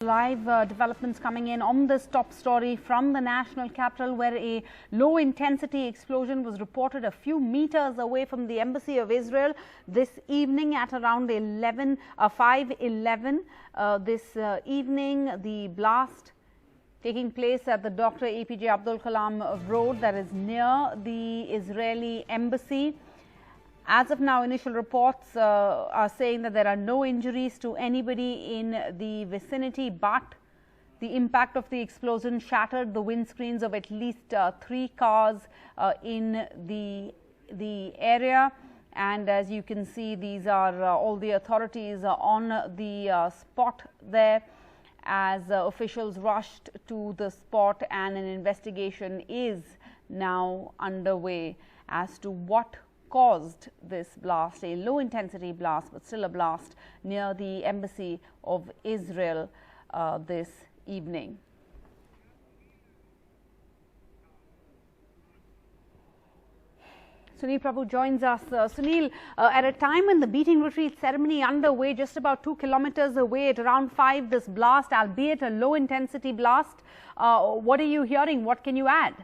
live developments coming in on this top story from the national capital, where a low-intensity explosion was reported a few meters away from the Embassy of Israel this evening at around 5:11 this evening. The blast taking place at the Dr. APJ Abdul Kalam Road, that is near the Israeli embassy. As of now, initial reports are saying that there are no injuries to anybody in the vicinity, but the impact of the explosion shattered the windscreens of at least 3 cars in the area. And as you can see, these are all the authorities on the spot there, as officials rushed to the spot, and an investigation is now underway as to what caused this blast, a low intensity blast, but still a blast near the Embassy of Israel this evening. Sunil Prabhu joins us. Sunil, at a time when the beating retreat ceremony underway, just about 2 kilometers away at around 5, this blast, albeit a low intensity blast, what are you hearing? What can you add?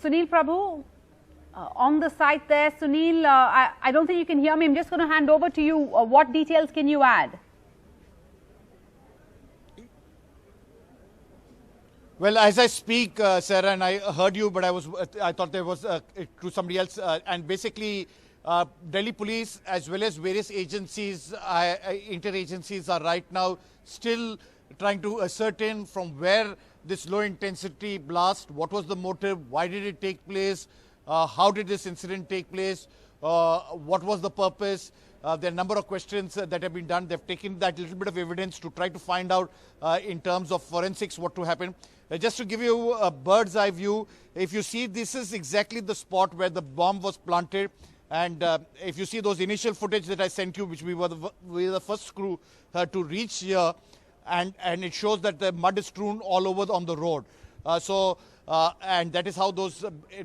Sunil Prabhu, on the site there. Sunil, I don't think you can hear me. I'm just going to hand over to you. What details can you add? Well, as I speak, Sarah, and I heard you, but I thought there was to somebody else. And basically, Delhi police as well as various agencies, interagencies, are right now still trying to ascertain from where this low intensity blast, what was the motive, why did it take place, how did this incident take place, what was the purpose. There are a number of questions that have been done. They've taken that little bit of evidence to try to find out in terms of forensics what to happen. Just to give you a bird's eye view, if you see, this is exactly the spot where the bomb was planted. And if you see those initial footage that I sent you, which we were the first crew to reach here, and it shows that the mud is strewn all over on the road. And that is how those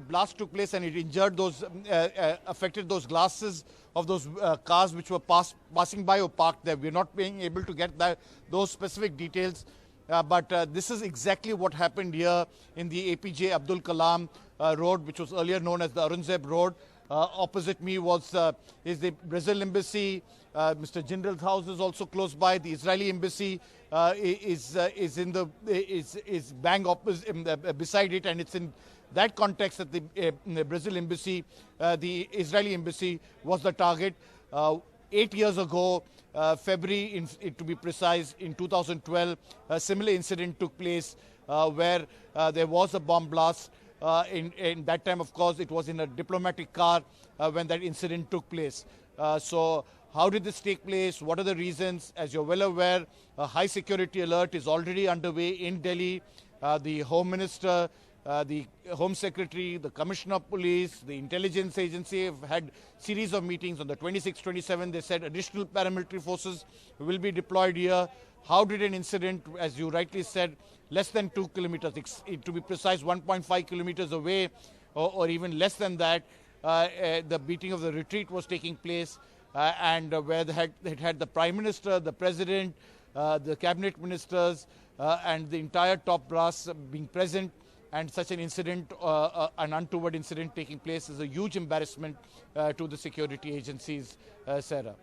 blasts took place, and it injured those, affected those glasses of those cars which were passing by or parked there. We're not being able to get those specific details, but this is exactly what happened here in the APJ Abdul Kalam Road, which was earlier known as the Aurangzeb Road. Opposite me is the Brazil embassy. Mr. Jindal's house is also close by. The Israeli embassy is bang opposite, beside it, and it's in that context that the Brazil embassy, the Israeli embassy, was the target. 8 years ago, February, to be precise, in 2012, a similar incident took place where there was a bomb blast. In that time, of course, it was in a diplomatic car when that incident took place. So how did this take place? What are the reasons? As you're well aware, a high security alert is already underway in Delhi. The Home Minister, the Home Secretary, the Commissioner of Police, the Intelligence Agency have had series of meetings. On the 26th, 27th, they said additional paramilitary forces will be deployed here. How did an incident, as you rightly said, less than 2 kilometers, to be precise, 1.5 kilometers away, or even less than that, the beating of the retreat was taking place, and where it had the Prime Minister, the President, the Cabinet Ministers, and the entire top brass being present, and such an incident, an untoward incident taking place, is a huge embarrassment to the security agencies, Sarah.